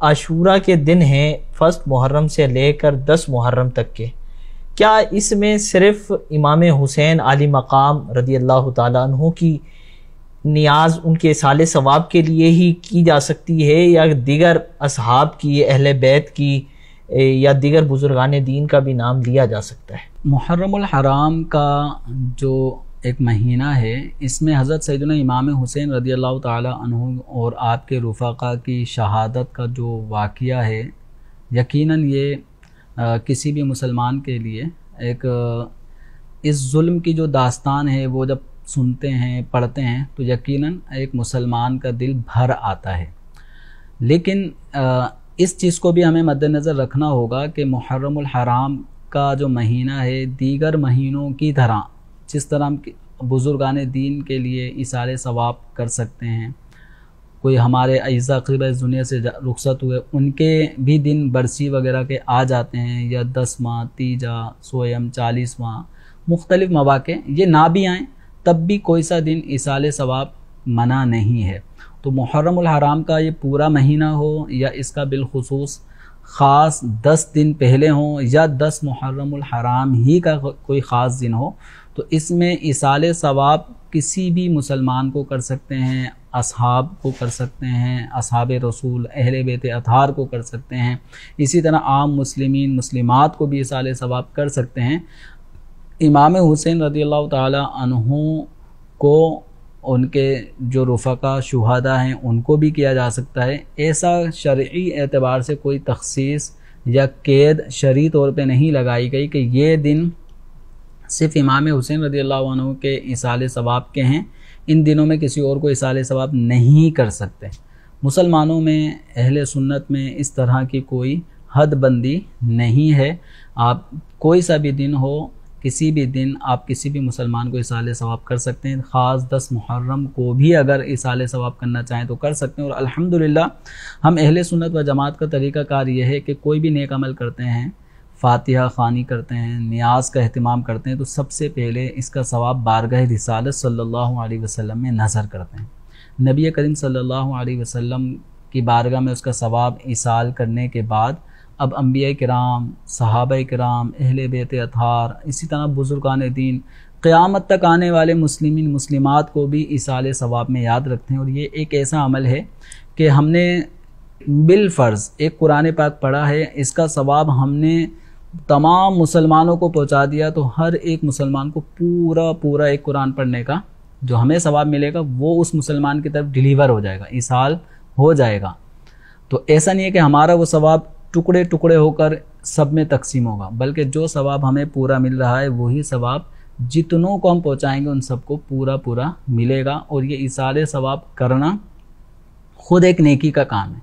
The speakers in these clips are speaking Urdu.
عاشورہ کے دن ہیں 1 محرم سے لے کر 10 محرم تک کے، کیا اس میں صرف امام حسین عالی مقام رضی اللہ تعالیٰ عنہ کی نیاز ان کے ایصال ثواب کے لیے ہی کی جا سکتی ہے، یا دیگر اصحاب کی، اہل بیت کی، یا دیگر بزرگان دین کا بھی نام لیا جا سکتا ہے؟ محرم الحرام کا جو ایک مہینہ ہے، اس میں حضرت سیدنا امام حسین رضی اللہ تعالیٰ عنہ اور آپ کے رفقا کی شہادت کا جو واقعہ ہے، یقیناً یہ کسی بھی مسلمان کے لیے ایک اس ظلم کی جو داستان ہے وہ جب سنتے ہیں، پڑھتے ہیں تو یقیناً ایک مسلمان کا دل بھر آتا ہے۔ لیکن اس چیز کو بھی ہمیں مد نظر رکھنا ہوگا کہ محرم الحرام کا جو مہینہ ہے دیگر مہینوں کی طرح، جس طرح ہم بزرگان دین کے لیے ایصال ثواب کر سکتے ہیں، کوئی ہمارے اعزا اقربا اس دنیا سے رخصت ہوئے ان کے بھی دن برسی وغیرہ کے آ جاتے ہیں، یا 10واں، تیجا، سویم، 40واں مختلف مواقع، یہ نہ بھی آئیں تب بھی کوئی سا دن ایصال ثواب منع نہیں ہے۔ تو محرم الحرام کا یہ پورا مہینہ ہو یا اس کا بالخصوص خاص 10 دن پہلے ہوں، یا 10 محرم الحرام ہی کا کوئی خاص دن ہو، تو اس میں ایصال ثواب کسی بھی مسلمان کو کر سکتے ہیں، اصحاب کو کر سکتے ہیں، اصحاب رسول، اہل بیت اطہار کو کر سکتے ہیں، اسی طرح عام مسلمین مسلمات کو بھی ایصال ثواب کر سکتے ہیں۔ امام حسین رضی اللہ تعالی عنہ کو ان کے جو رفقا شہداء ہیں ان کو بھی کیا جا سکتا ہے۔ ایسا شرعی اعتبار سے کوئی تخصیص یا قید شرعی طور پہ نہیں لگائی گئی کہ یہ دن صرف امام حسین رضی اللہ عنہ کے ایصال ثواب کے ہیں، ان دنوں میں کسی اور کو ایصال ثواب نہیں کر سکتے۔ مسلمانوں میں، اہل سنت میں اس طرح کی کوئی حد بندی نہیں ہے۔ آپ کوئی سا بھی دن ہو، کسی بھی دن آپ کسی بھی مسلمان کو ایصال ثواب کر سکتے ہیں۔ خاص 10 محرم کو بھی اگر ایصال ثواب کرنا چاہیں تو کر سکتے ہیں۔ اور الحمدللہ ہم اہل سنت و جماعت کا طریقہ کار یہ ہے کہ کوئی بھی نیک عمل کرتے ہیں، فاتحہ خوانی کرتے ہیں، نیاز کا اہتمام کرتے ہیں، تو سب سے پہلے اس کا ثواب بارگاہ رسالت صلی اللہ علیہ وسلم میں نظر کرتے ہیں۔ نبی کریم صلی اللہ علیہ وسلم کی بارگاہ میں اس کا ثواب ایصال کرنے کے بعد اب انبیاء کرام، صحابہ کرام، اہل بیت اطہار، اسی طرح بزرگان دین، قیامت تک آنے والے مسلمین مسلمات کو بھی ایصال ثواب میں یاد رکھتے ہیں۔ اور یہ ایک ایسا عمل ہے کہ ہم نے بالفرض ایک قرآن پاک پڑھا ہے، اس کا ثواب ہم نے تمام مسلمانوں کو پہنچا دیا، تو ہر ایک مسلمان کو پورا ایک قرآن پڑھنے کا جو ہمیں ثواب ملے گا وہ اس مسلمان کی طرف ڈیلیور ہو جائے گا، ایصال ہو جائے گا۔ تو ایسا نہیں ہے کہ ہمارا وہ ثواب ٹکڑے ٹکڑے ہو کر سب میں تقسیم ہوگا، بلکہ جو ثواب ہمیں پورا مل رہا ہے وہی ثواب جتنوں کو ہم پہنچائیں گے ان سب کو پورا ملے گا۔ اور یہ ایصال ثواب کرنا خود ایک نیکی کا کام ہے،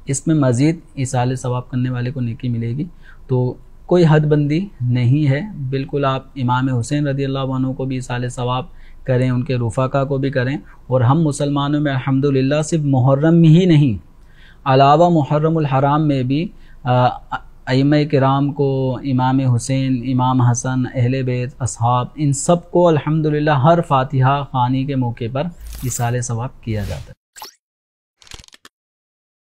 اس میں مزید ایصال ثواب کرنے والے کو نیکی ملے گی۔ تو کوئی حد بندی نہیں ہے، بالکل آپ امام حسین رضی اللہ عنہ کو بھی ایصال ثواب کریں، ان کے رفقا کو بھی کریں۔ اور ہم مسلمانوں میں الحمدللہ صرف محرم ہی نہیں، علاوہ محرم الحرام میں بھی ائمہ کرام کو، امام حسین، امام حسن، اہل بیت، اصحاب، ان سب کو الحمدللہ ہر فاتحہ خوانی کے موقع پر ایصال ثواب کیا جاتا ہے۔